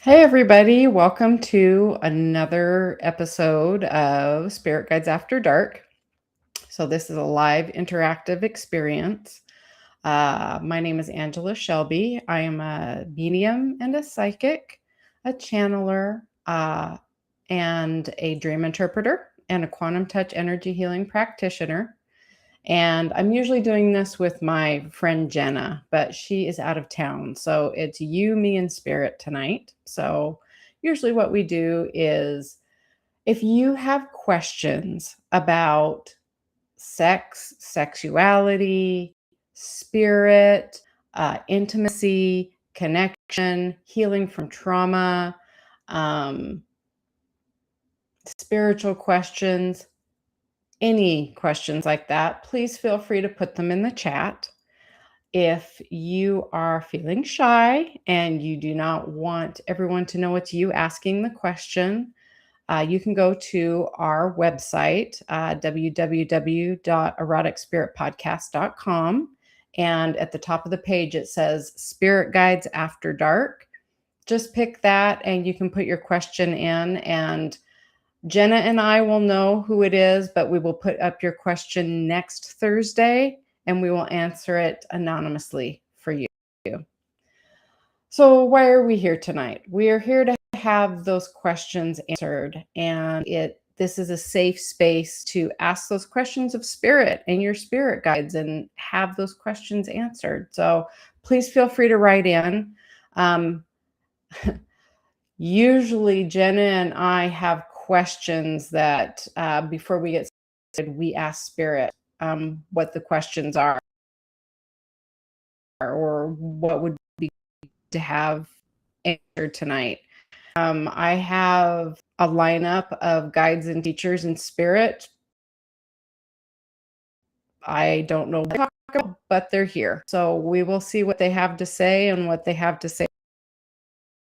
Hey, everybody. Welcome to another episode of Spirit Guides After Dark. So, this is a live interactive experience. My name is Angela Shelby. I am a medium and a psychic, a channeler, and a dream interpreter, and a quantum touch energy healing practitioner. And I'm usually doing this with my friend Jenna, but she is out of town. So it's you, me, and spirit tonight. So usually what we do is if you have questions about sex, sexuality, spirit, intimacy, connection, healing from trauma, um, spiritual questions, any questions like that, please feel free to put them in the chat. If you are feeling shy and you do not want everyone to know it's you asking the question, you can go to our website, www.eroticspiritpodcast.com. And at the top of the page, it says Spirit Guides After Dark. Just pick that and you can put your question in, and Jenna and I will know who it is, but we will put up your question next Thursday and we will answer it anonymously for you. So, why are we here tonight? We are here to have those questions answered, and this is a safe space to ask those questions of spirit and your spirit guides and have those questions answered. So, please feel free to write in. Usually, Jenna and I have questions that before we get started, we ask spirit what the questions are or what would be to have answered tonight. I have a lineup of guides and teachers in spirit. I don't know what to talk about, but they're here. So we will see what they have to say and what they have to say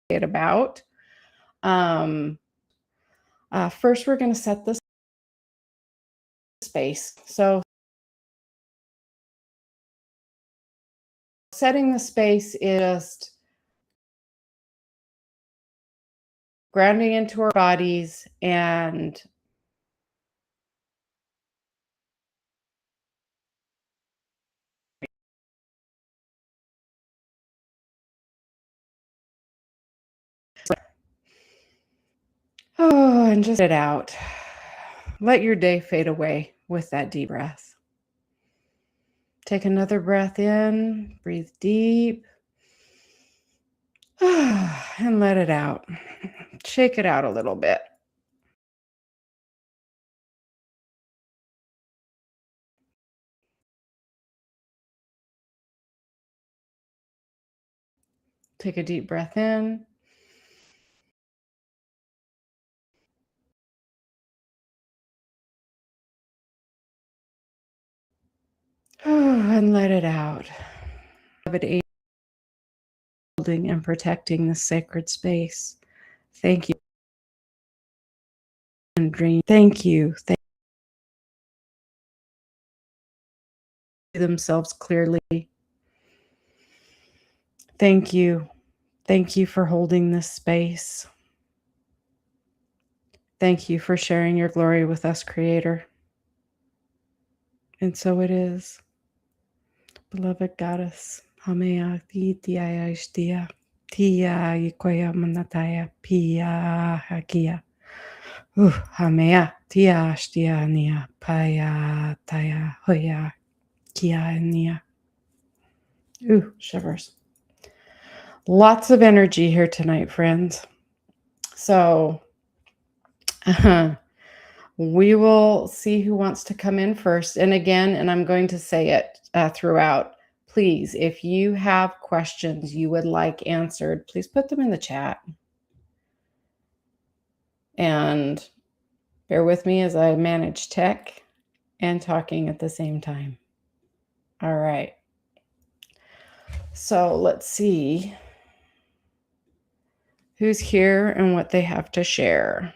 it about. First, we're going to set this space. So setting the space is just grounding into our bodies and and just it out. Let your day fade away with that deep breath. Take another breath in, breathe deep, and let it out. Shake it out a little bit. Take a deep breath in. And let it out. Holding and protecting the sacred space. Thank you. And dream. Thank you. Thank themselves clearly. Thank you. Thank you for holding this space. Thank you for sharing your glory with us, Creator. And so it is. Beloved Goddess, Hamea Titia Ishtia, Tia Ikoya Manataya, Pia Hakia. Hamea Tia Shtia Nia, Paya Taya Hoya, Kia Nia. Shivers. Lots of energy here tonight, friends. So, we will see who wants to come in first. And again, and I'm going to say it throughout, please, if you have questions you would like answered, please put them in the chat. And bear with me as I manage tech and talking at the same time. All right. So let's see who's here and what they have to share.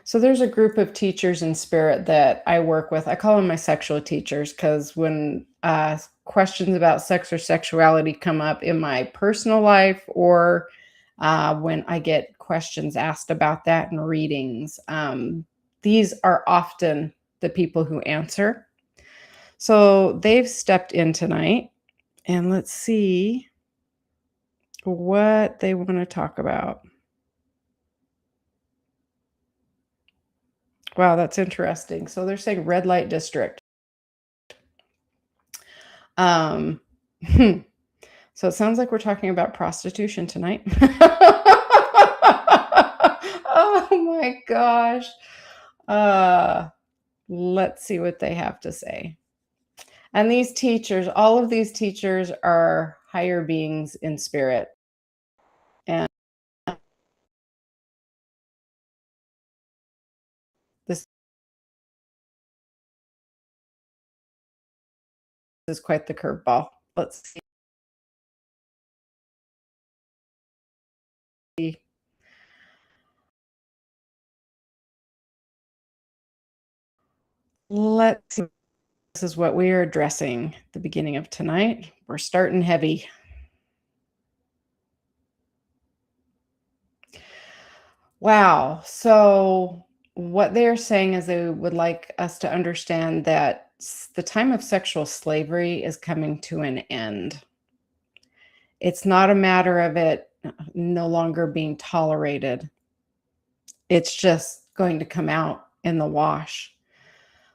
So there's a group of teachers in spirit that I work with. I call them my sexual teachers because when questions about sex or sexuality come up in my personal life, or when I get questions asked about that in readings. These are often the people who answer. So they've stepped in tonight, and let's see what they want to talk about. Wow, that's interesting. So they're saying red light district. Um, so it sounds like we're talking about prostitution tonight. Oh my gosh. Let's see what they have to say. And these teachers, all of these teachers are higher beings in spirit. And this is quite the curveball. Let's see. Let's see. This is what we are addressing at the beginning of tonight. We're starting heavy. Wow. So what they're saying is they would like us to understand that the time of sexual slavery is coming to an end. It's not a matter of it no longer being tolerated. It's just going to come out in the wash.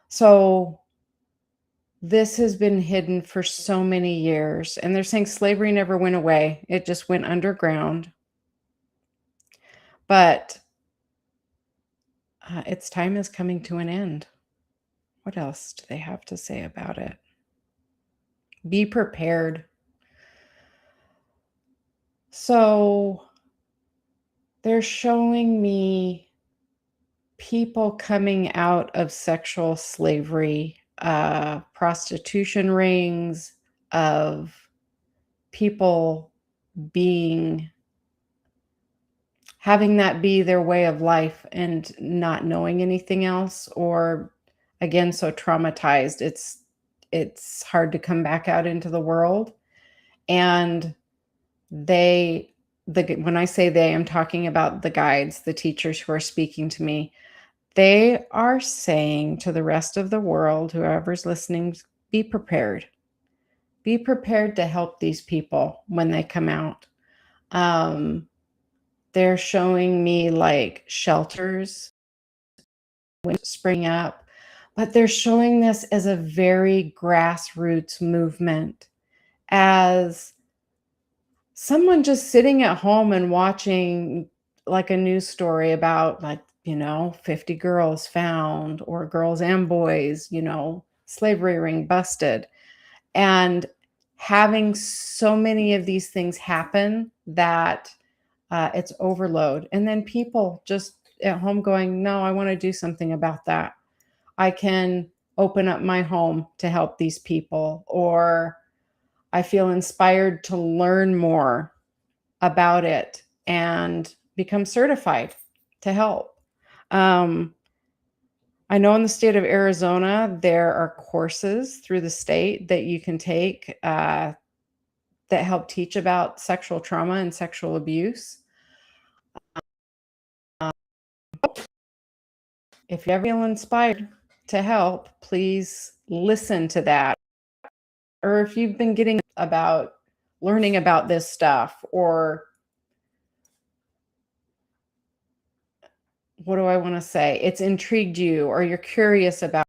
So this has been hidden for so many years. And they're saying slavery never went away. It just went underground. But its time is coming to an end. What else do they have to say about it? Be prepared. So they're showing me people coming out of sexual slavery, prostitution rings, of people having that be their way of life and not knowing anything else, or again, so traumatized, it's hard to come back out into the world. And when I say they, I'm talking about the guides, the teachers who are speaking to me. They are saying to the rest of the world, whoever's listening, be prepared. Be prepared to help these people when they come out. They're showing me like shelters spring up, but they're showing this as a very grassroots movement, as someone just sitting at home and watching like a news story about 50 girls found, or girls and boys, slavery ring busted, and having so many of these things happen that it's overload. And then people just at home going, no, I want to do something about that. I can open up my home to help these people, or I feel inspired to learn more about it and become certified to help. I know in the state of Arizona, there are courses through the state that you can take that help teach about sexual trauma and sexual abuse. If you ever feel inspired to help, please listen to that. Or if you've been learning about this stuff, or what do I want to say? It's intrigued you, or you're curious about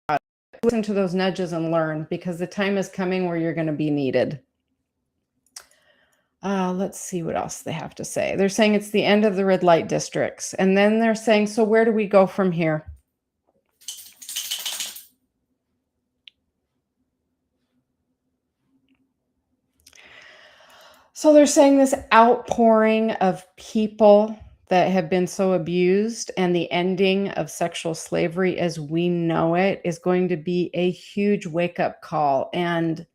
it, listen to those nudges and learn, because the time is coming where you're going to be needed. Let's see what else they have to say. They're saying it's the end of the red light districts. And then they're saying, so where do we go from here? So they're saying this outpouring of people that have been so abused, and the ending of sexual slavery as we know it, is going to be a huge wake-up call. And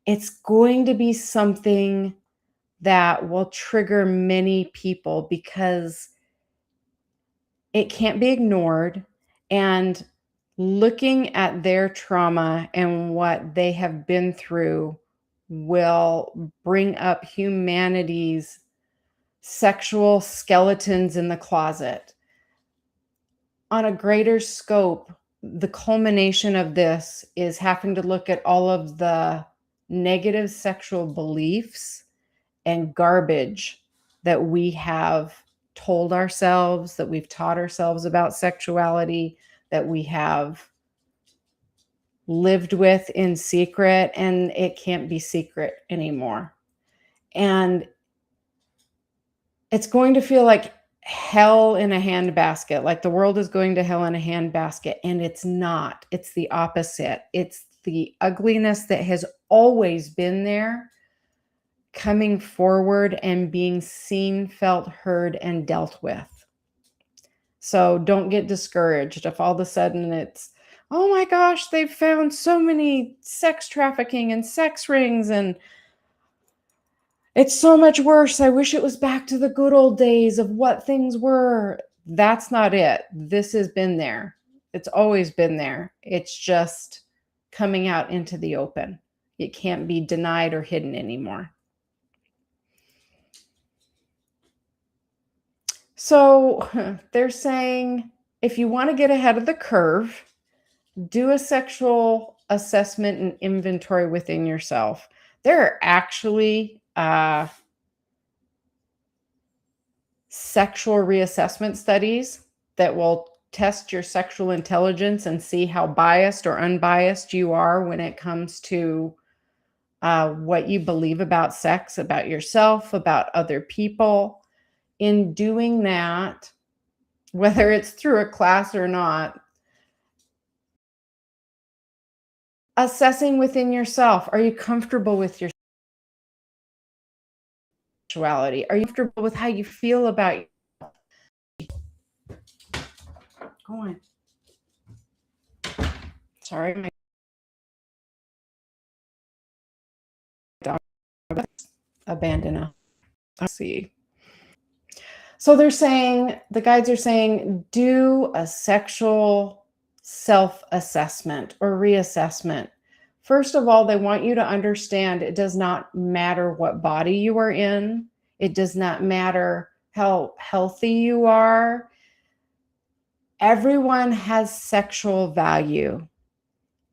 it's going to be something that will trigger many people, because it can't be ignored. And looking at their trauma and what they have been through will bring up humanity's sexual skeletons in the closet. On a greater scope, the culmination of this is having to look at all of the negative sexual beliefs and garbage that we have told ourselves, that we've taught ourselves about sexuality, that we have lived with in secret, and it can't be secret anymore. And it's going to feel like hell in a handbasket, like the world is going to hell in a handbasket, and it's not. It's the opposite. It's the ugliness that has always been there coming forward and being seen, felt, heard, and dealt with. So don't get discouraged if all of a sudden it's, oh my gosh, they've found so many sex trafficking and sex rings, and it's so much worse. I wish it was back to the good old days of what things were. That's not it. This has been there. It's always been there. It's just coming out into the open. It can't be denied or hidden anymore. So they're saying if you want to get ahead of the curve, do a sexual assessment and inventory within yourself. There are actually sexual reassessment studies that will test your sexual intelligence and see how biased or unbiased you are when it comes to what you believe about sex, about yourself, about other people. In doing that, whether it's through a class or not, assessing within yourself, are you comfortable with your sexuality? Are you comfortable with how you feel about go on. Sorry, my dog abandoned us. Let's see. So they're saying, the guides are saying, do a sexual self-assessment or reassessment. First of all, they want you to understand it does not matter what body you are in. It does not matter how healthy you are. Everyone has sexual value.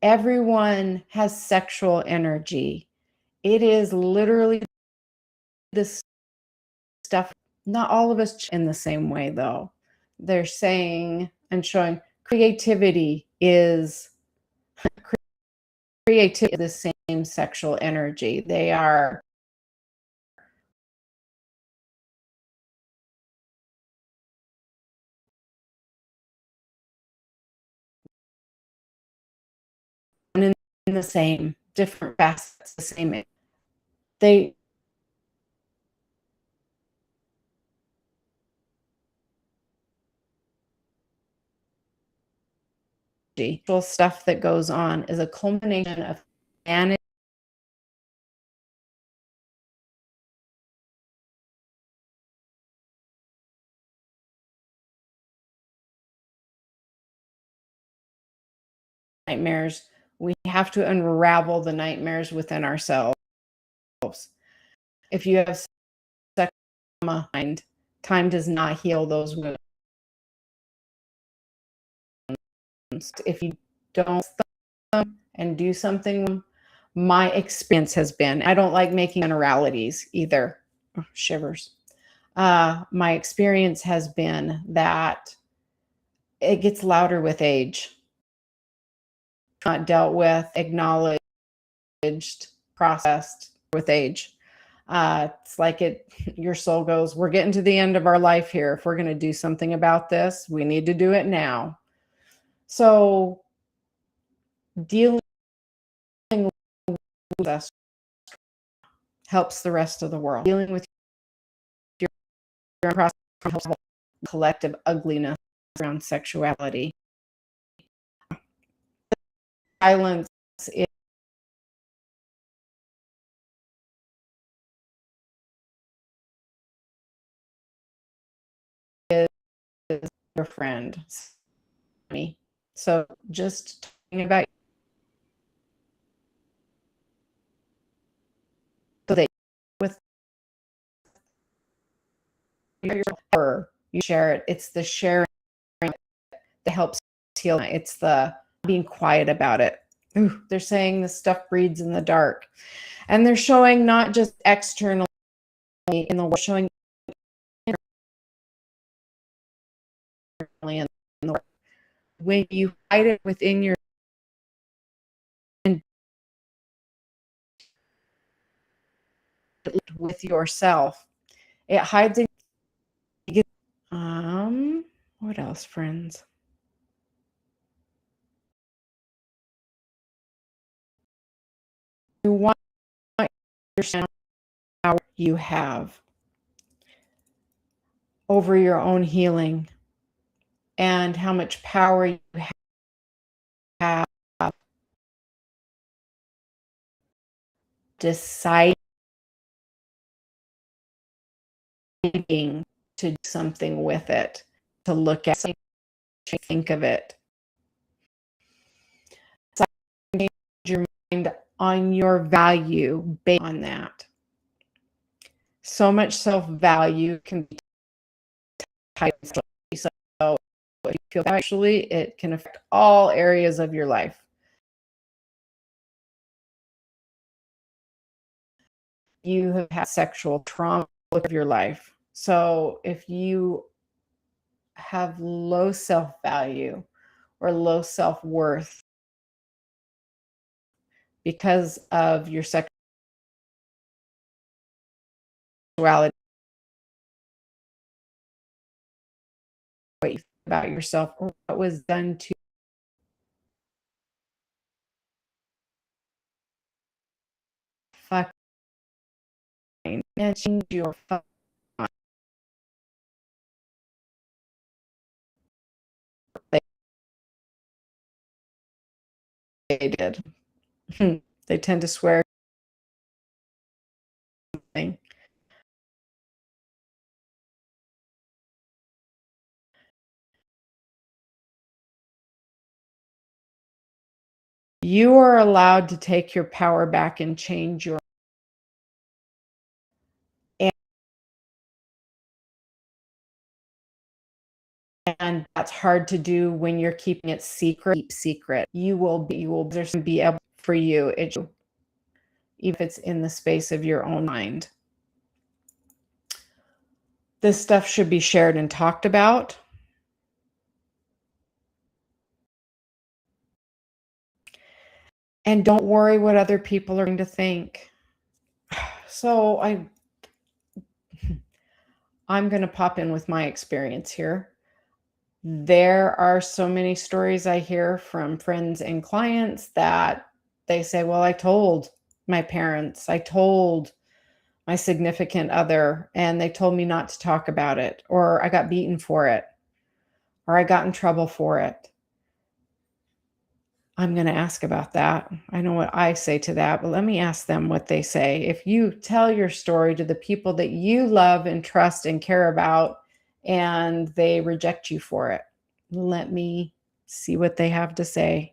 Everyone has sexual energy. It is literally this stuff. Not all of us in the same way, though. They're saying and showing creativity is the same sexual energy. They are in the same, different facets, the same. They stuff that goes on is a culmination of managing nightmares. We have to unravel the nightmares within ourselves. If you have sex trauma, time does not heal those wounds. If you don't and do something, my experience has been, I don't like making generalities either. Oh, shivers. My experience has been that it gets louder with age. Not dealt with, acknowledged, processed with age. It's like your soul goes, we're getting to the end of our life here. If we're going to do something about this, we need to do it now. So dealing with us helps the rest of the world. Dealing with your process helps collective ugliness around sexuality. Silence is your friend. Me. So just talking about so that with your you share it. It's the sharing that helps heal. It's the being quiet about it. Ooh, they're saying this stuff breeds in the dark. And they're showing not just externally in the world, showing internally in the world. When you hide it within your with yourself, it hides in what else, friends? You want to understand how you have over your own healing and how much power you have deciding to do something with it, to look at something, to think of it. Change your mind on your value based on that. So much self-value can be tied to so if you feel actually it can affect all areas of your life. You have had sexual trauma of your life. So if you have low self-value or low self-worth because of your sexuality, what you think about yourself or what was done to fucking change your they did. They tend to swear something. You are allowed to take your power back and change your and that's hard to do when you're keeping it secret. You will be able for you, even if it's in the space of your own mind. This stuff should be shared and talked about. And don't worry what other people are going to think. So I'm going to pop in with my experience here. There are so many stories I hear from friends and clients that they say, well, I told my parents, I told my significant other, and they told me not to talk about it, or I got beaten for it, or I got in trouble for it. I'm going to ask about that. I know what I say to that, but let me ask them what they say. If you tell your story to the people that you love and trust and care about, and they reject you for it, let me see what they have to say.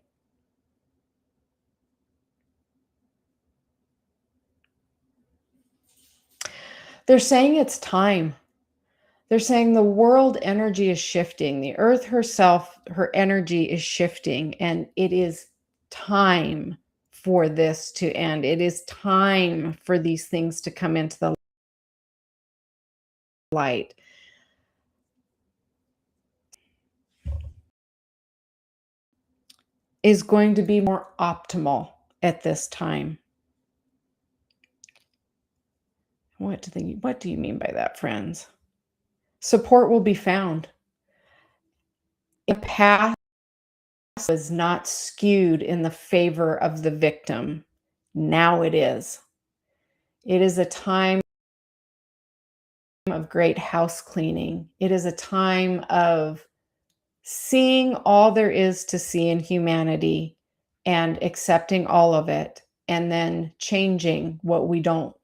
They're saying it's time. They're saying the world energy is shifting. The earth herself, her energy is shifting, and it is time for this to end. It is time for these things to come into the light. Is going to be more optimal at this time. What do you mean by that, friends? Support will be found. The path was not skewed in the favor of the victim. Now it is. It is a time of great house cleaning. It is a time of seeing all there is to see in humanity and accepting all of it, and then changing what we don't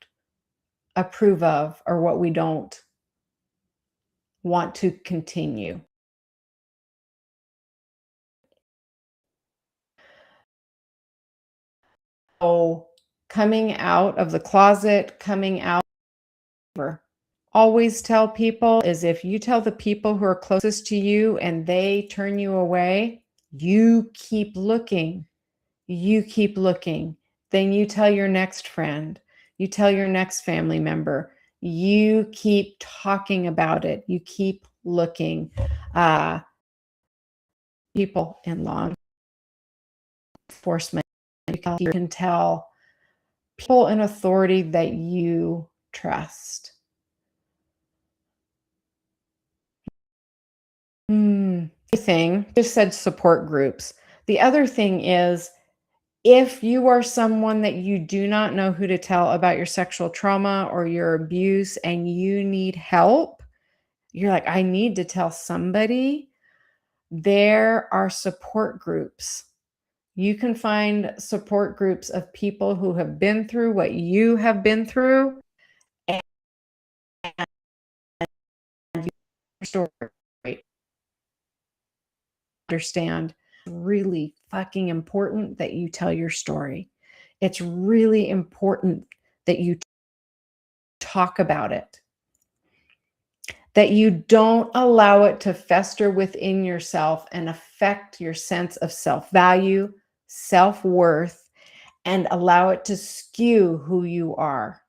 approve of or what we don't want to continue. coming out of the closet, coming out, always tell people is if you tell the people who are closest to you and they turn you away, you keep looking. You keep looking. Then you tell your next friend, you tell your next family member, you keep talking about it. You keep looking. People in law enforcement, you can tell people in authority that you trust. Thing just said support groups. The other thing is, if you are someone that you do not know who to tell about your sexual trauma or your abuse and you need help, you're like, I need to tell somebody, there are support groups. You can find support groups of people who have been through what you have been through and your story. Understand, really fucking important that you tell your story. It's really important that you talk about it, that you don't allow it to fester within yourself and affect your sense of self-value, self-worth, and allow it to skew who you are.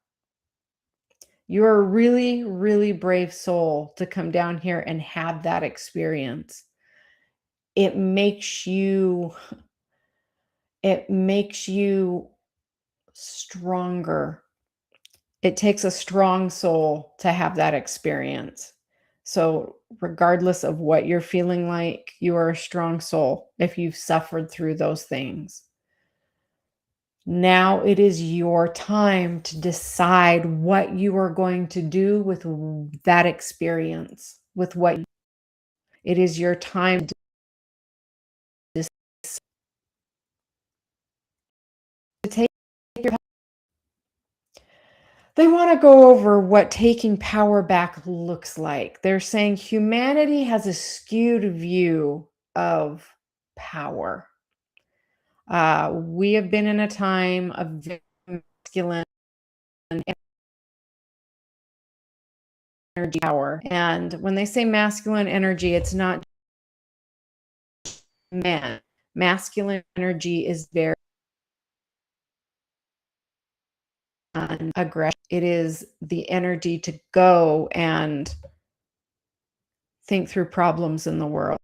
You're a really, really brave soul to come down here and have that experience. It makes you stronger. It takes a strong soul to have that experience. So regardless of what you're feeling like, you are a strong soul if you've suffered through those things. Now it is your time to decide what you are going to do with that experience, with what it is your time to take your. They want to go over what taking power back looks like. They're saying humanity has a skewed view of power. We have been in a time of very masculine energy power. And when they say masculine energy, it's not men. Masculine energy is very aggressive. It is the energy to go and think through problems in the world.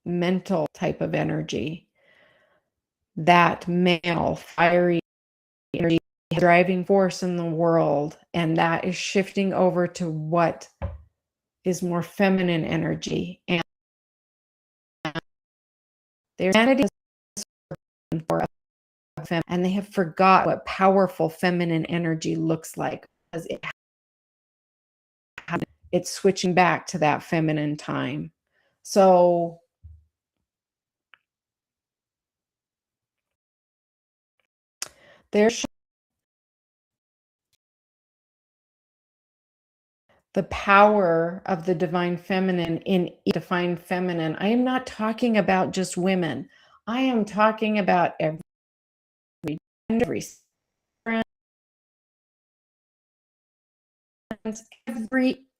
Mental type of energy. That male, fiery energy, driving force in the world, and that is shifting over to what is more feminine energy. And their humanity is for and they have forgot what powerful feminine energy looks like, because it's switching back to that feminine time. So there's the power of the divine feminine in divine feminine. I am not talking about just women. I am talking about every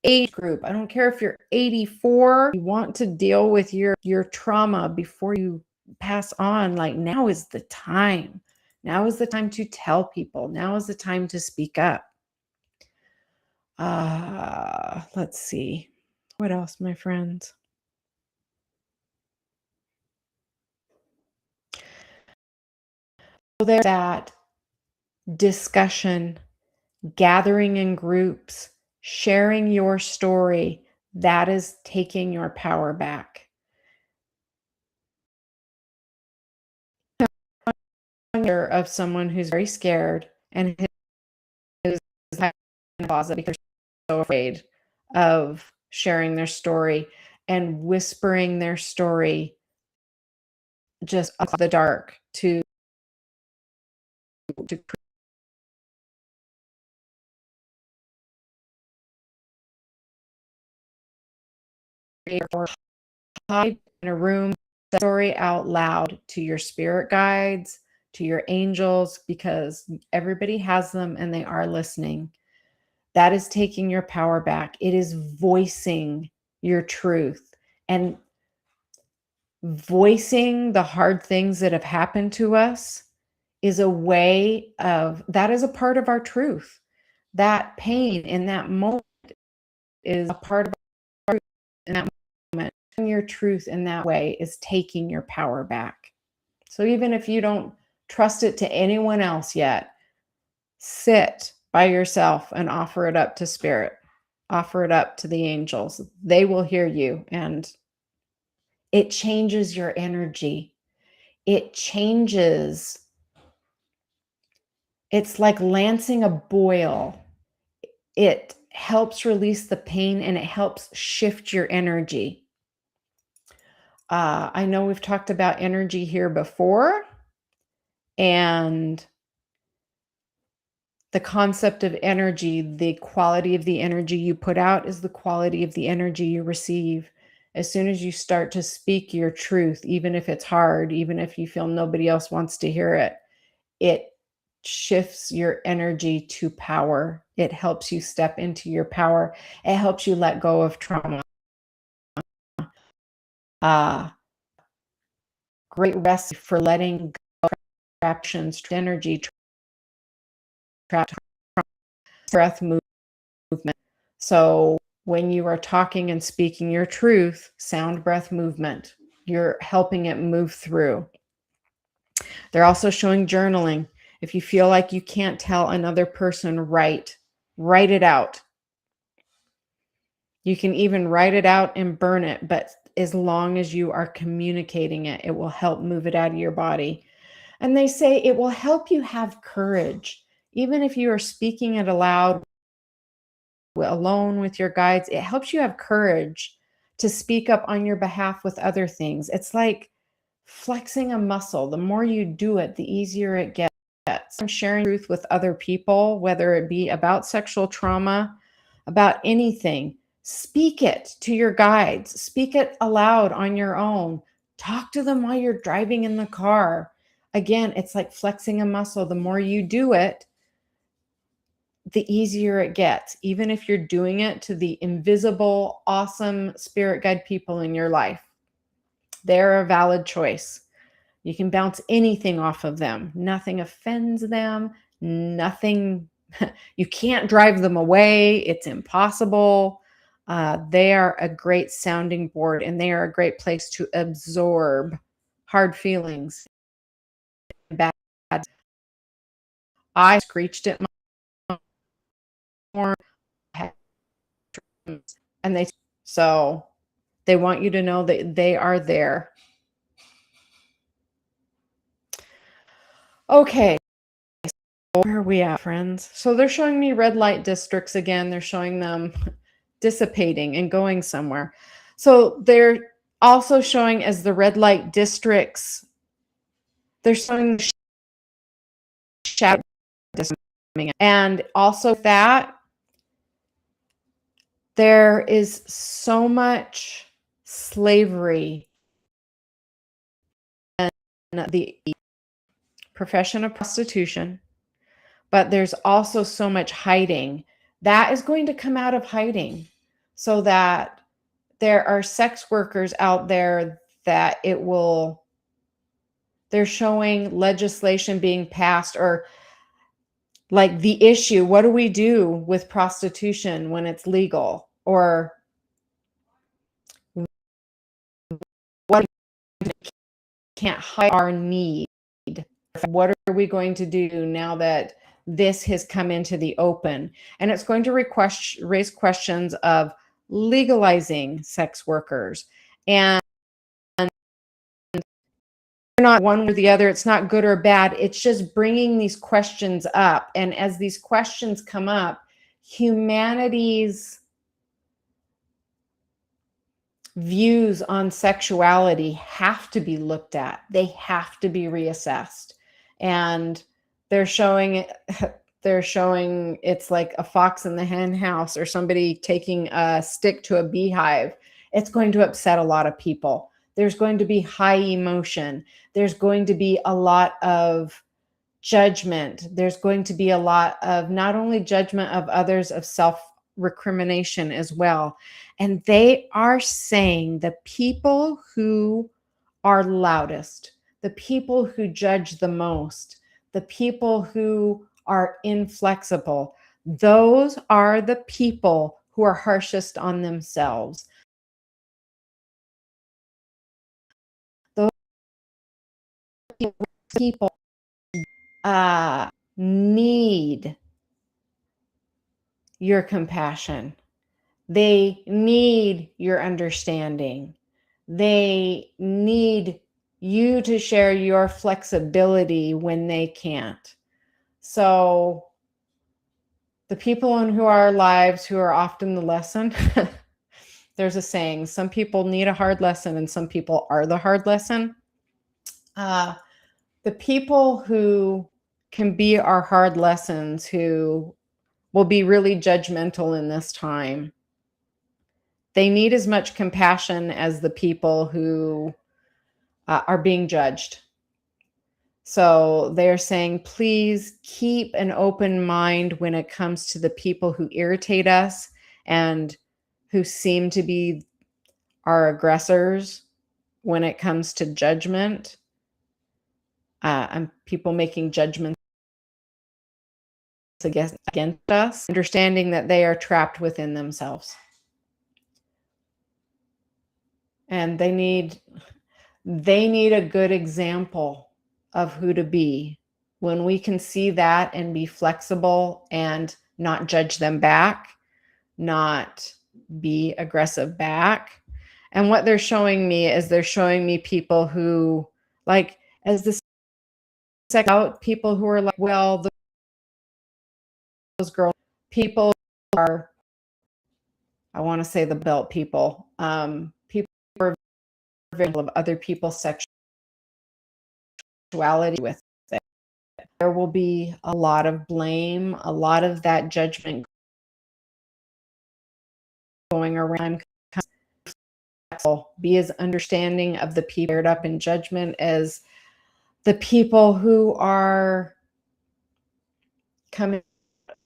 age group. I don't care if you're 84, you want to deal with your trauma before you pass on. Like, now is the time. Now is the time to tell people. Now is the time to speak up. Let's see. What else, my friends? So there's that discussion, gathering in groups, sharing your story. That is taking your power back. Of someone who's very scared and is in the closet because they're so afraid of sharing their story and whispering their story just off the dark to create or hide in a room story out loud to your spirit guides, to your angels, because everybody has them and they are listening. That is taking your power back. It is voicing your truth, and voicing the hard things that have happened to us is a way of, that is a part of our truth. That pain in that moment is a part of our truth in that moment. And your truth in that way is taking your power back. So even if you don't trust it to anyone else yet, sit by yourself and offer it up to spirit. Offer it up to the angels. They will hear you, and it changes your energy. It changes. It's like lancing a boil. It helps release the pain and it helps shift your energy. I know we've talked about energy here before, and the concept of energy, the quality of the energy you put out is the quality of the energy you receive. As soon as you start to speak your truth, even if it's hard, even if you feel nobody else wants to hear it, it shifts your energy to power. It helps you step into your power. It helps you let go of trauma. Great rest for letting go of trapped energy, trapped breath movement. So when you are talking and speaking your truth, sound breath movement, you're helping it move through. They're also showing journaling. If you feel like you can't tell another person, write it out. You can even write it out and burn it, but as long as you are communicating it, it will help move it out of your body. And they say it will help you have courage. Even if you are speaking it aloud, alone with your guides, it helps you have courage to speak up on your behalf with other things. It's like flexing a muscle. The more you do it, the easier it gets. I'm sharing truth with other people, whether it be about sexual trauma, about anything. Speak it to your guides. Speak it aloud on your own. Talk to them while you're driving in the car. Again, it's like flexing a muscle. The more you do it, the easier it gets, even if you're doing it to the invisible, awesome spirit guide people in your life. They're a valid choice. You can bounce anything off of them. Nothing offends them. Nothing, you can't drive them away. It's impossible. They are a great sounding board, and they are a great place to absorb hard feelings. Bad. I screeched at my horn, and they want you to know that they are there. Okay, so where are we at, friends? So they're showing me red light districts again. They're showing them dissipating and going somewhere. So they're also showing as the red light districts, they're showing shadow, and also that there is so much slavery in the profession of prostitution, but there's also so much hiding. That is going to come out of hiding, so that there are sex workers out there that they're showing legislation being passed, or like the issue, what do we do with prostitution when it's legal? Or what, can't hide our need. What are we going to do now that this has come into the open? And it's going to raise questions of legalizing sex workers. And not one or the other. It's not good or bad. It's just bringing these questions up. And as these questions come up, humanity's views on sexuality have to be looked at. They have to be reassessed. And they're showing it's like a fox in the hen house, or somebody taking a stick to a beehive. It's going to upset a lot of people. There's going to be high emotion. There's going to be a lot of judgment. There's going to be a lot of not only judgment of others, of self-recrimination as well. And they are saying the people who are loudest, the people who judge the most, the people who are inflexible, those are the people who are harshest on themselves. Those people need your compassion. They need your understanding. They need you to share your flexibility when they can't. So the people in who are our lives who are often the lesson, there's a saying, some people need a hard lesson and some people are the hard lesson. The people who can be our hard lessons, who will be really judgmental in this time, they need as much compassion as the people who are being judged. So they're saying, please keep an open mind when it comes to the people who irritate us and who seem to be our aggressors when it comes to judgment, and people making judgments against us, understanding that they are trapped within themselves. And they need a good example of who to be. When we can see that and be flexible and not judge them back, not be aggressive back. And what they're showing me is they're showing me people who, like, as the second out, people who are like, well, those girls, people are, I want to say the belt people, people who are victims of other people's sexuality with it. There will be a lot of blame, a lot of that judgment going around. Be as understanding of the people paired up in judgment as the people who are coming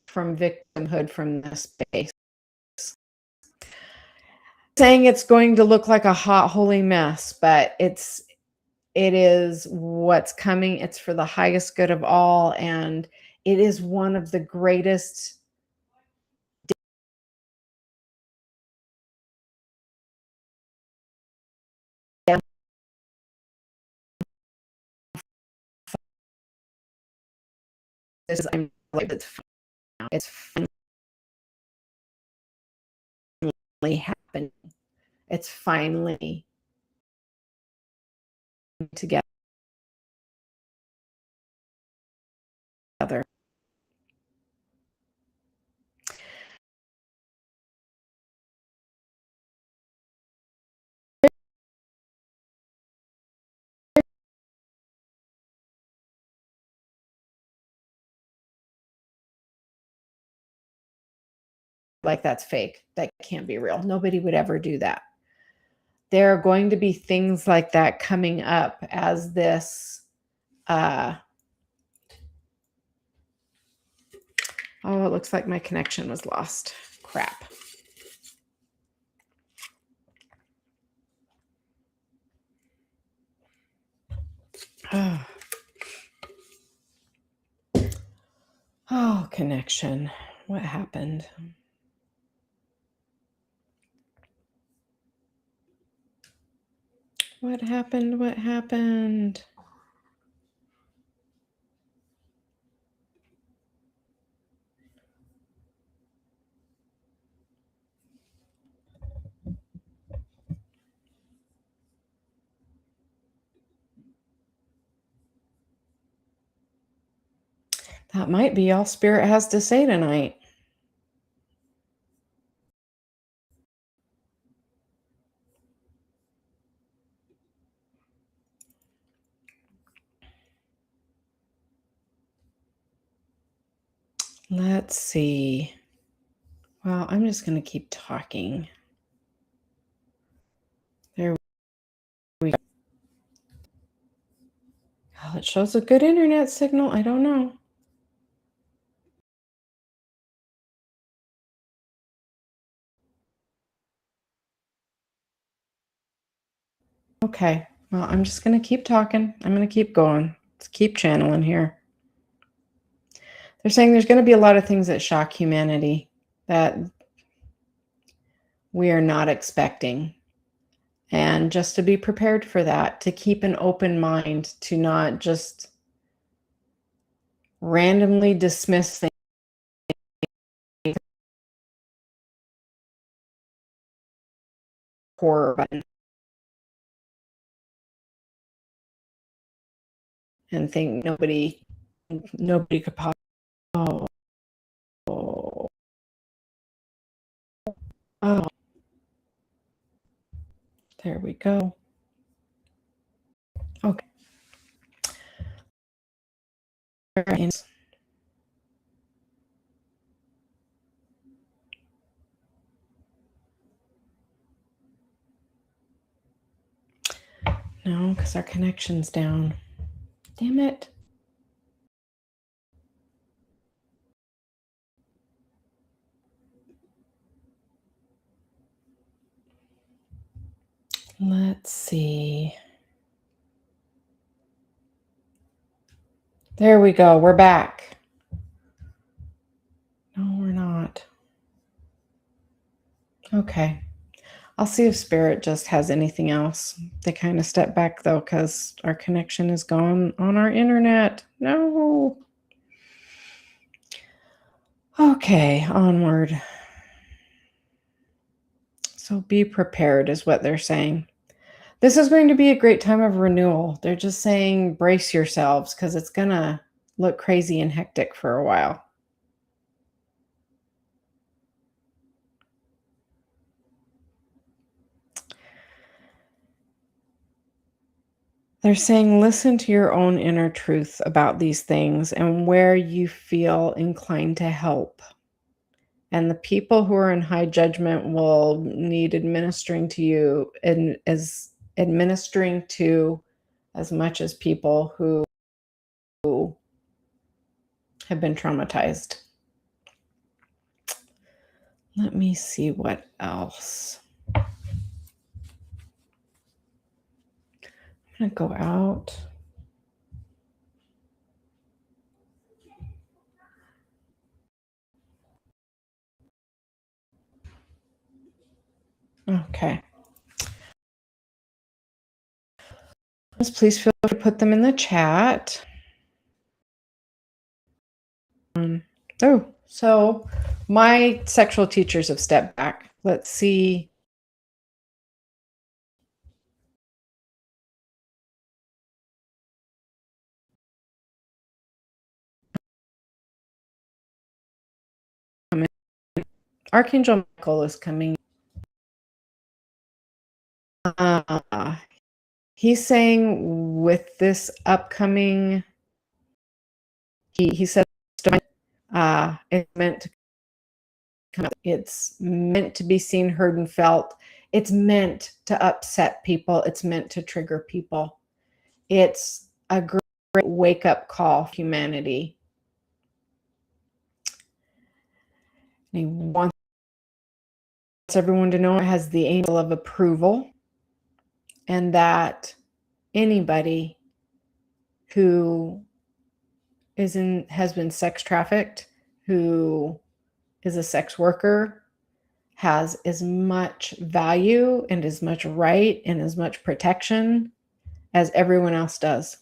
from victimhood from this space. Saying it's going to look like a hot, holy mess, but it is what's coming. It's for the highest good of all. And it is one of the greatest it's finally happening. It's finally together. Like that's fake. That can't be real. Nobody would ever do that. There are going to be things like that coming up as this oh, it looks like my connection was lost. Crap. Oh, connection. What happened? What happened? What happened? That might be all Spirit has to say tonight. Let's see. Well, I'm just going to keep talking. There we It shows a good internet signal. I don't know. Okay. Well, I'm just going to keep talking. I'm going to keep going. Let's keep channeling here. They're saying there's going to be a lot of things that shock humanity that we are not expecting. And just to be prepared for that, to keep an open mind, to not just randomly dismiss things. Horror button and think nobody could possibly. Oh, oh, there we go. Okay. No, because our connection's down. Damn it. Let's see. There we go. We're back. No, we're not. Okay. I'll see if Spirit just has anything else. They kind of step back though, because our connection is gone on our internet. No. Okay, onward. So be prepared is what they're saying. This is going to be a great time of renewal. They're just saying brace yourselves because it's going to look crazy and hectic for a while. They're saying listen to your own inner truth about these things and where you feel inclined to help. And the people who are in high judgment will need administering to you and as administering to as much as people who have been traumatized. Let me see what else. I'm going to go out. Okay. Please feel free to put them in the chat. So my sexual teachers have stepped back. Let's see. Archangel Michael is coming. He's saying with this upcoming, he said, it's meant to come out. It's meant to be seen, heard, and felt. It's meant to upset people. It's meant to trigger people. It's a great wake-up call for humanity. And he wants everyone to know it has the angel of approval, and that anybody who has been sex trafficked, who is a sex worker, has as much value and as much right and as much protection as everyone else does,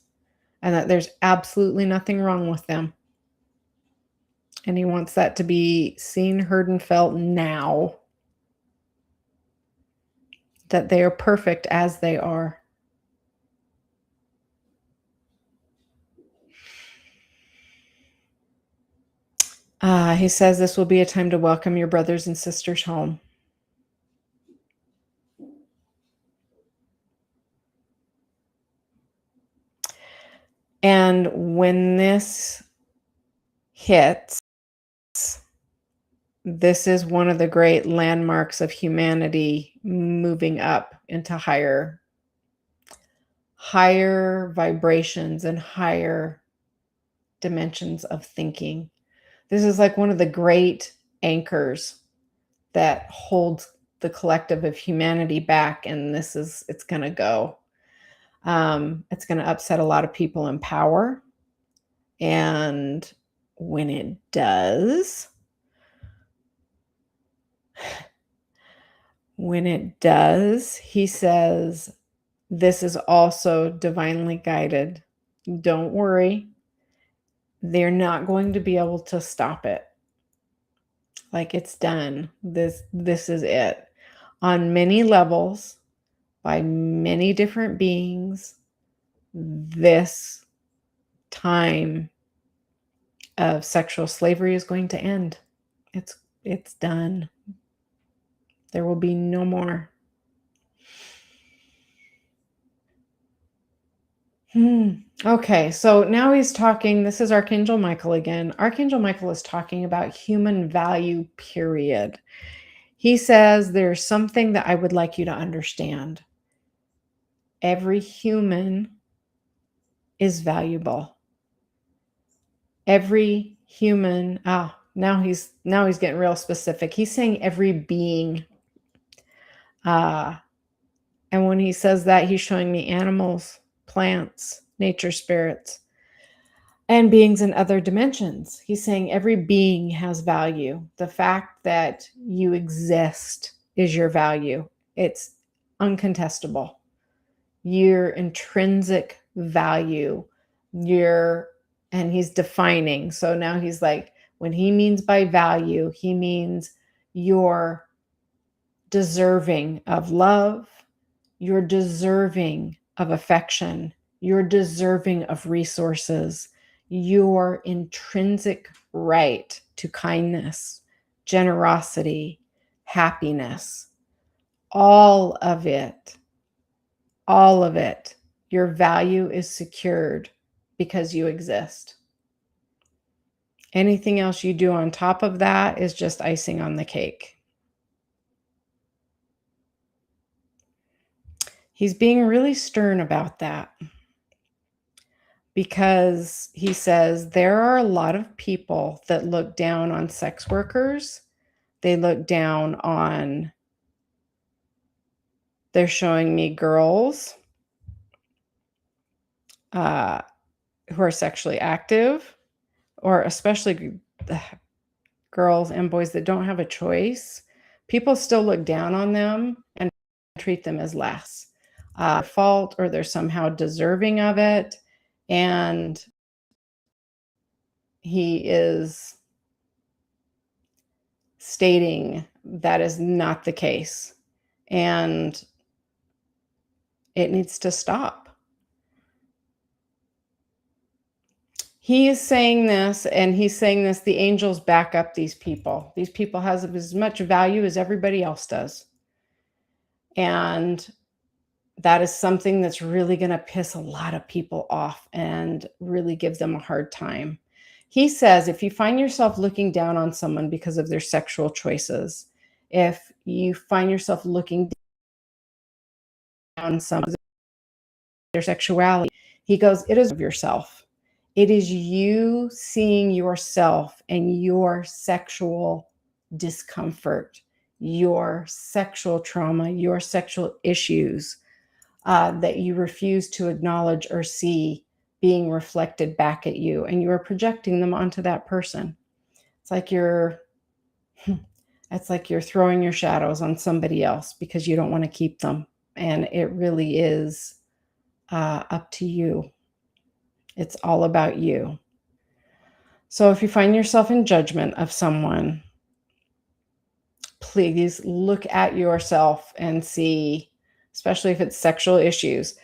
and that there's absolutely nothing wrong with them. And he wants that to be seen, heard, and felt now, that they are perfect as they are. He says this will be a time to welcome your brothers and sisters home. And when this hits, this is one of the great landmarks of humanity moving up into higher higher vibrations and higher dimensions of thinking. This is like one of the great anchors that holds the collective of humanity back. And it's going to go. It's going to upset a lot of people in power. And when it does, he says, this is also divinely guided. Don't worry. They're not going to be able to stop it. Like, it's done. This is it. On many levels, by many different beings, this time of sexual slavery is going to end. It's done. There will be no more. Okay, so now he's talking. This is Archangel Michael again. Archangel Michael is talking about human value, period. He says, there's something that I would like you to understand. Every human is valuable. Every human, now he's getting real specific. He's saying every being. And when he says that, he's showing me animals, plants, nature spirits, and beings in other dimensions. He's saying every being has value. The fact that you exist is your value. It's uncontestable. Your intrinsic value, and he's defining. So now he's like, when he means by value, he means you're deserving of love, you're deserving of affection, you're deserving of resources, your intrinsic right to kindness, generosity, happiness, all of it, your value is secured because you exist. Anything else you do on top of that is just icing on the cake. He's being really stern about that because he says there are a lot of people that look down on sex workers. They look down on, they're showing me girls who are sexually active, or especially girls and boys that don't have a choice. People still look down on them and treat them as less fault, or they're somehow deserving of it. And he is stating that is not the case, and it needs to stop. He is saying this, and he's saying this, the angels back up these people. These people have as much value as everybody else does. And that is something that's really going to piss a lot of people off and really give them a hard time. He says, if you find yourself looking down on someone because of their sexual choices, if you find yourself looking down on someone because of their sexuality, he goes, it is of yourself. It is you seeing yourself and your sexual discomfort, your sexual trauma, your sexual issues that you refuse to acknowledge or see being reflected back at you, and you are projecting them onto that person. It's like you're throwing your shadows on somebody else because you don't want to keep them, and it really is up to you. It's all about you. So if you find yourself in judgment of someone, please look at yourself and see, especially if it's sexual issues,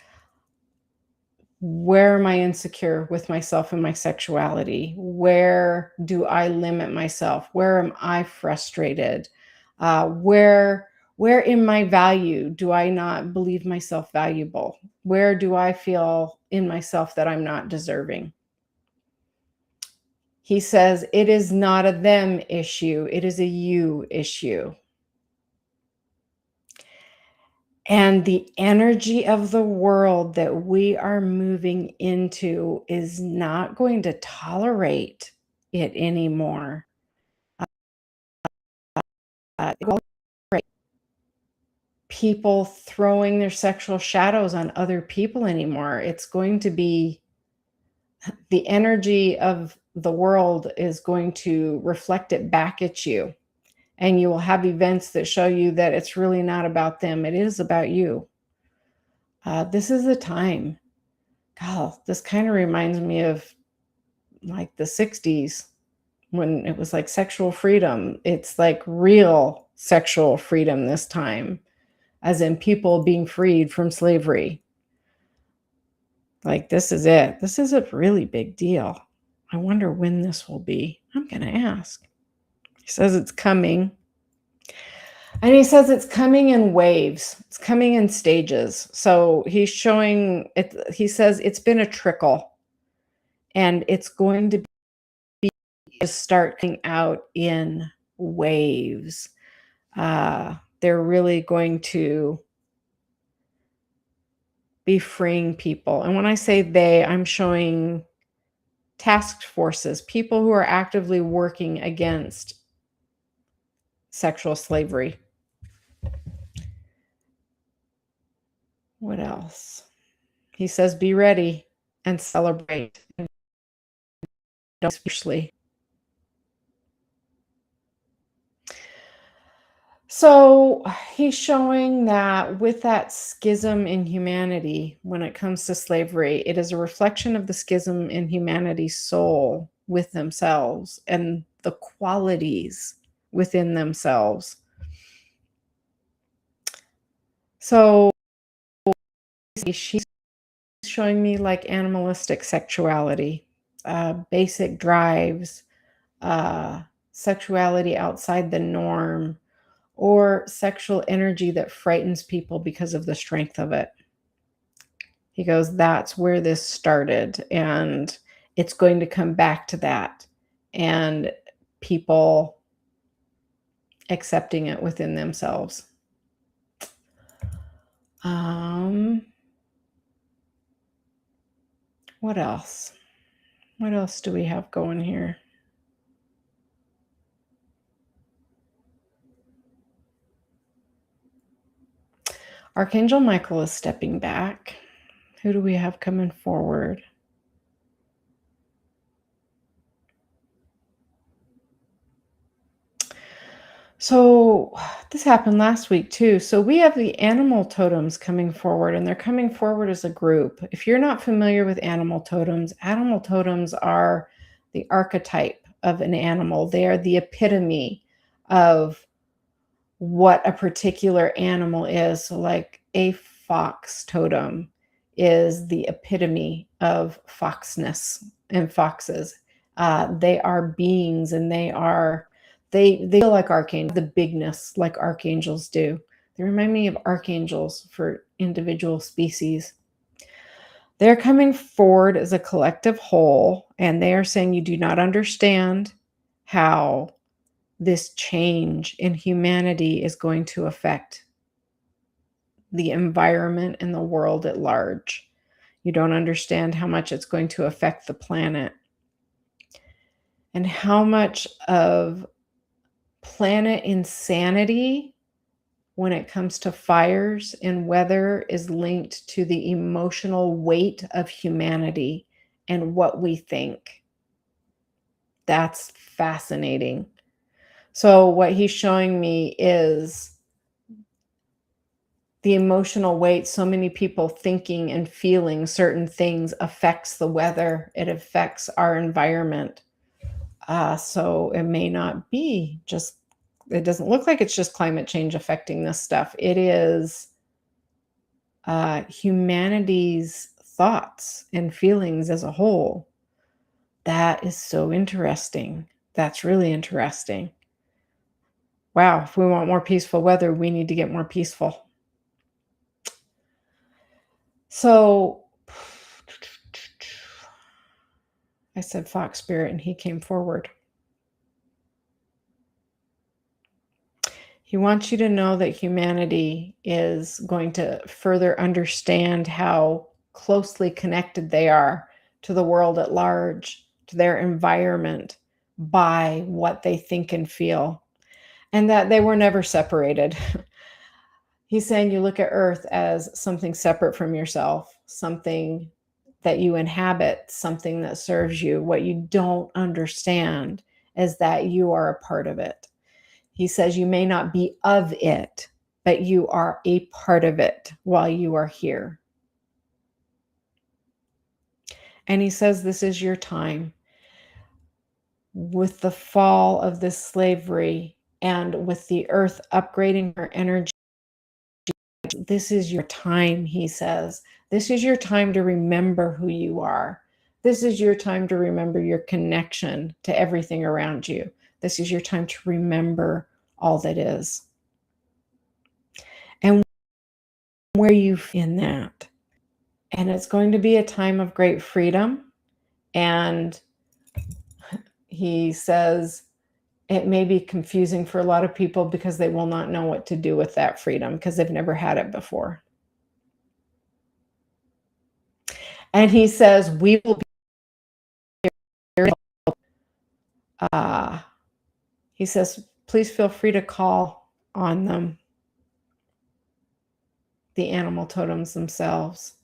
where am I insecure with myself and my sexuality? Where do I limit myself? Where am I frustrated? Where in my value do I not believe myself valuable? Where do I feel in myself that I'm not deserving? He says, it is not a them issue. It is a you issue. And the energy of the world that we are moving into is not going to tolerate it anymore. It will tolerate people throwing their sexual shadows on other people anymore. It's going to be the energy of the world is going to reflect it back at you. And you will have events that show you that it's really not about them. It is about you. This is the time. God, this kind of reminds me of like the 60s when it was like sexual freedom. It's like real sexual freedom this time, as in people being freed from slavery. Like, this is it. This is a really big deal. I wonder when this will be. I'm going to ask. He says it's coming. And he says it's coming in waves. It's coming in stages. So he's showing it. He says it's been a trickle and it's going to just start coming out in waves. They're really going to be freeing people. And when I say they, I'm showing task forces, people who are actively working against sexual slavery. What else? He says, be ready and celebrate. Especially. So he's showing that with that schism in humanity, when it comes to slavery, it is a reflection of the schism in humanity's soul with themselves and the qualities within themselves. So she's showing me like animalistic sexuality, basic drives, sexuality outside the norm, or sexual energy that frightens people because of the strength of it. He goes, that's where this started, and it's going to come back to that, and people accepting it within themselves. What else? What else do we have going here? Archangel Michael is stepping back. Who do we have coming forward? So this happened last week too. So we have the animal totems coming forward, and they're coming forward as a group. If you're not familiar with animal totems are the archetype of an animal. They are the epitome of what a particular animal is. So like a fox totem is the epitome of foxness and foxes. They are beings, and they feel like archangels, the bigness like archangels do. They remind me of archangels for individual species. They're coming forward as a collective whole, and they are saying you do not understand how this change in humanity is going to affect the environment and the world at large. You don't understand how much it's going to affect the planet, and how much of planet insanity when it comes to fires and weather is linked to the emotional weight of humanity and what we think. That's fascinating. So what he's showing me is the emotional weight. So many people thinking and feeling certain things affects the weather. It affects our environment. So it may not be just, it doesn't look like it's just climate change affecting this stuff. It is humanity's thoughts and feelings as a whole. That is so interesting. That's really interesting. Wow, if we want more peaceful weather, we need to get more peaceful. So I said fox spirit, and he came forward. He wants you to know that humanity is going to further understand how closely connected they are to the world at large, to their environment, by what they think and feel, and that they were never separated. He's saying you look at Earth as something separate from yourself, something that you inhabit, something that serves you. What you don't understand is that you are a part of it. He says you may not be of it, but you are a part of it while you are here. And he says this is your time. With the fall of this slavery and with the earth upgrading her energy, this is your time, he says. This is your time to remember who you are. This is your time to remember your connection to everything around you. This is your time to remember all that is. And where you in that. And it's going to be a time of great freedom. And he says it may be confusing for a lot of people because they will not know what to do with that freedom because they've never had it before. And he says, we will be he says, please feel free to call on them, the animal totems themselves.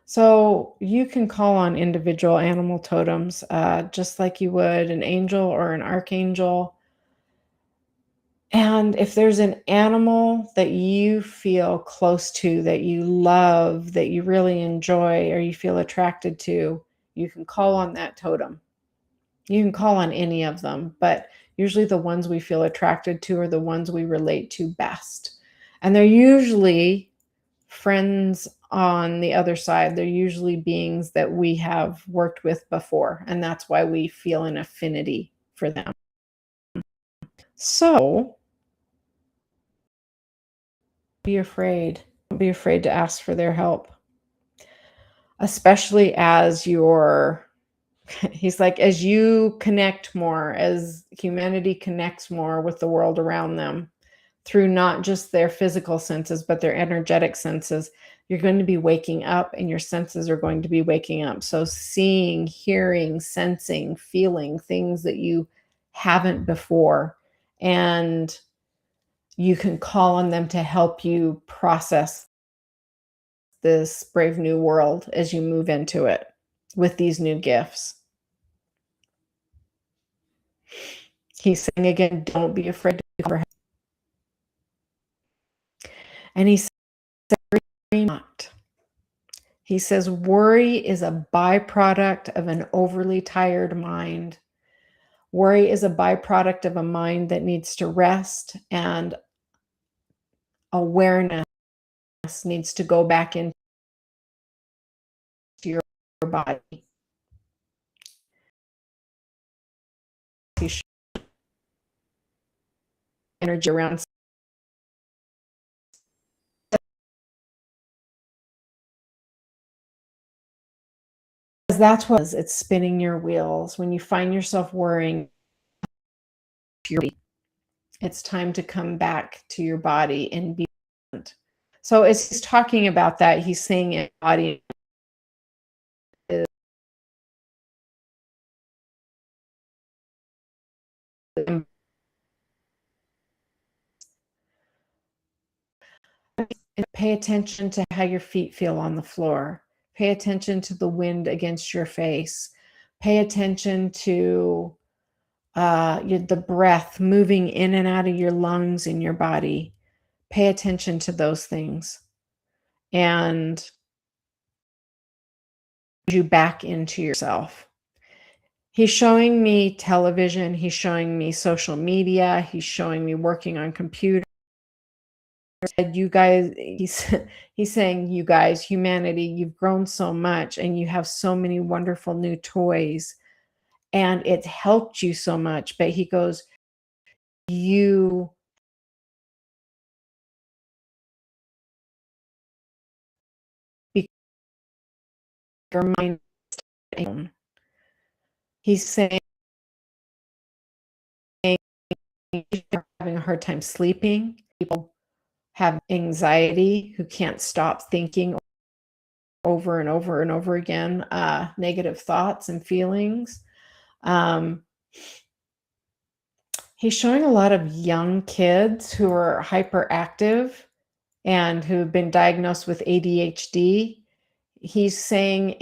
So you can call on individual animal totems, just like you would an angel or an archangel. And if there's an animal that you feel close to, that you love, that you really enjoy, or you feel attracted to, you can call on that totem. You can call on any of them, but usually the ones we feel attracted to are the ones we relate to best. And they're usually friends on the other side. They're usually beings that we have worked with before, and that's why we feel an affinity for them. So be afraid. Don't be afraid to ask for their help, especially as he's like, as you connect more, as humanity connects more with the world around them through not just their physical senses, but their energetic senses, you're going to be waking up and your senses are going to be waking up. So seeing, hearing, sensing, feeling things that you haven't before. And you can call on them to help you process this brave new world as you move into it with these new gifts. He's saying again, don't be afraid to cover help. And he says, not. He says, worry is a byproduct of an overly tired mind. Worry is a byproduct of a mind that needs to rest, and awareness needs to go back into your body. Energy around. That's what it's spinning your wheels. When you find yourself worrying, it's time to come back to your body and be present. So as he's talking about that, he's saying it body is pay attention to how your feet feel on the floor. Pay attention to the wind against your face. Pay attention to the breath moving in and out of your lungs in your body. Pay attention to those things and you back into yourself. He's showing me television. He's showing me social media. He's showing me working on computers. You guys, he's saying, you guys, humanity, you've grown so much and you have so many wonderful new toys and it's helped you so much. But he goes, you your mind. He's saying you're having a hard time sleeping. People have anxiety who can't stop thinking over and over and over again, negative thoughts and feelings. He's showing a lot of young kids who are hyperactive and who've been diagnosed with ADHD. He's saying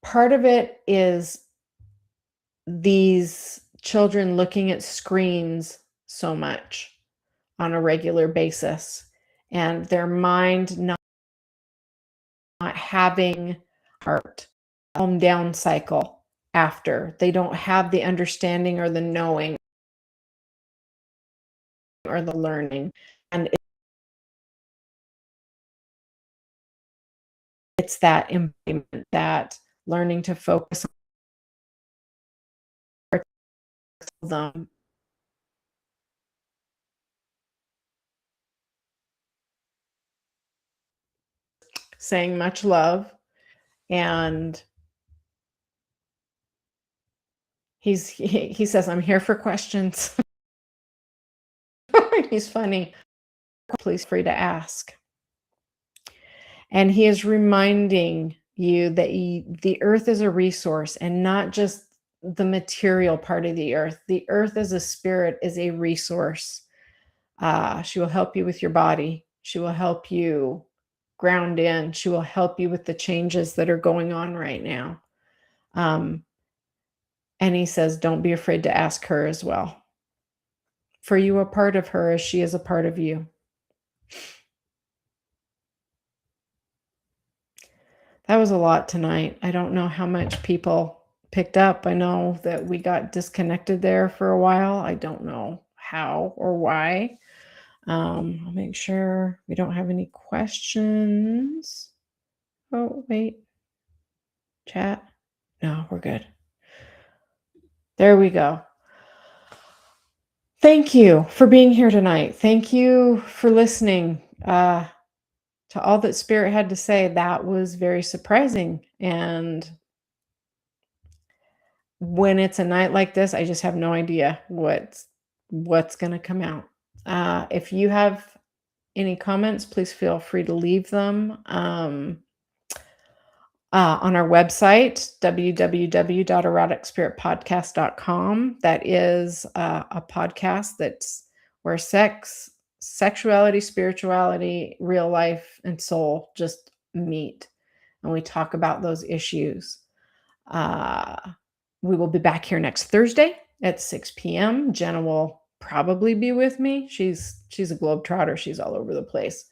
part of it is these children looking at screens so much on a regular basis, and their mind not having heart calm down cycle after. They don't have the understanding or the knowing or the learning. And it's that embodiment, that learning to focus on them. Saying much love, and he says, I'm here for questions. He's funny. Please free to ask. And he is reminding you that the earth is a resource and not just the material part of the earth. The earth as a spirit is a resource. She will help you with your body. She will help you ground in. She will help you with the changes that are going on right now. And he says, don't be afraid to ask her as well. For you are part of her as she is a part of you. That was a lot tonight. I don't know how much people picked up. I know that we got disconnected there for a while. I don't know how or why. I'll make sure we don't have any questions. Oh, wait. Chat. No, we're good. There we go. Thank you for being here tonight. Thank you for listening to all that Spirit had to say. That was very surprising. And when it's a night like this, I just have no idea what's going to come out. If you have any comments, please feel free to leave them on our website, www.eroticspiritpodcast.com. That is a podcast that's where sex, sexuality, spirituality, real life, and soul just meet. And we talk about those issues. We will be back here next Thursday at 6 p.m. Jenna will probably be with me. She's a globetrotter. She's all over the place.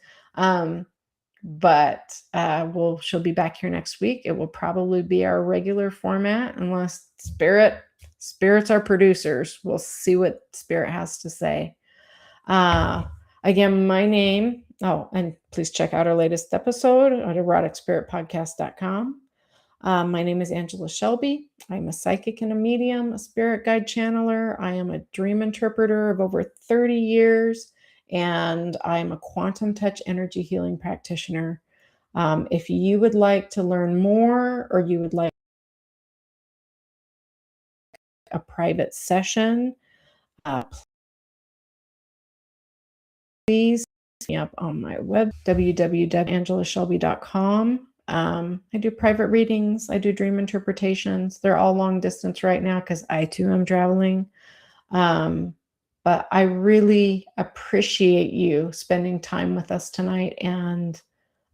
But she'll be back here next week. It will probably be our regular format unless Spirit's our producers. We'll see what Spirit has to say. Again, my name, and please check out our latest episode at eroticspiritpodcast.com. My name is Angela Shelby. I'm a psychic and a medium, a spirit guide channeler. I am a dream interpreter of over 30 years, and I'm a quantum touch energy healing practitioner. If you would like to learn more, or you would like a private session, please hit me up on my web, www.angelashelby.com. I do private readings. I do dream interpretations. They're all long distance right now because I too am traveling. But I really appreciate you spending time with us tonight. And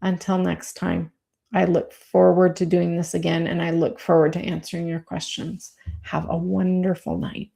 until next time, I look forward to doing this again, and I look forward to answering your questions. Have a wonderful night.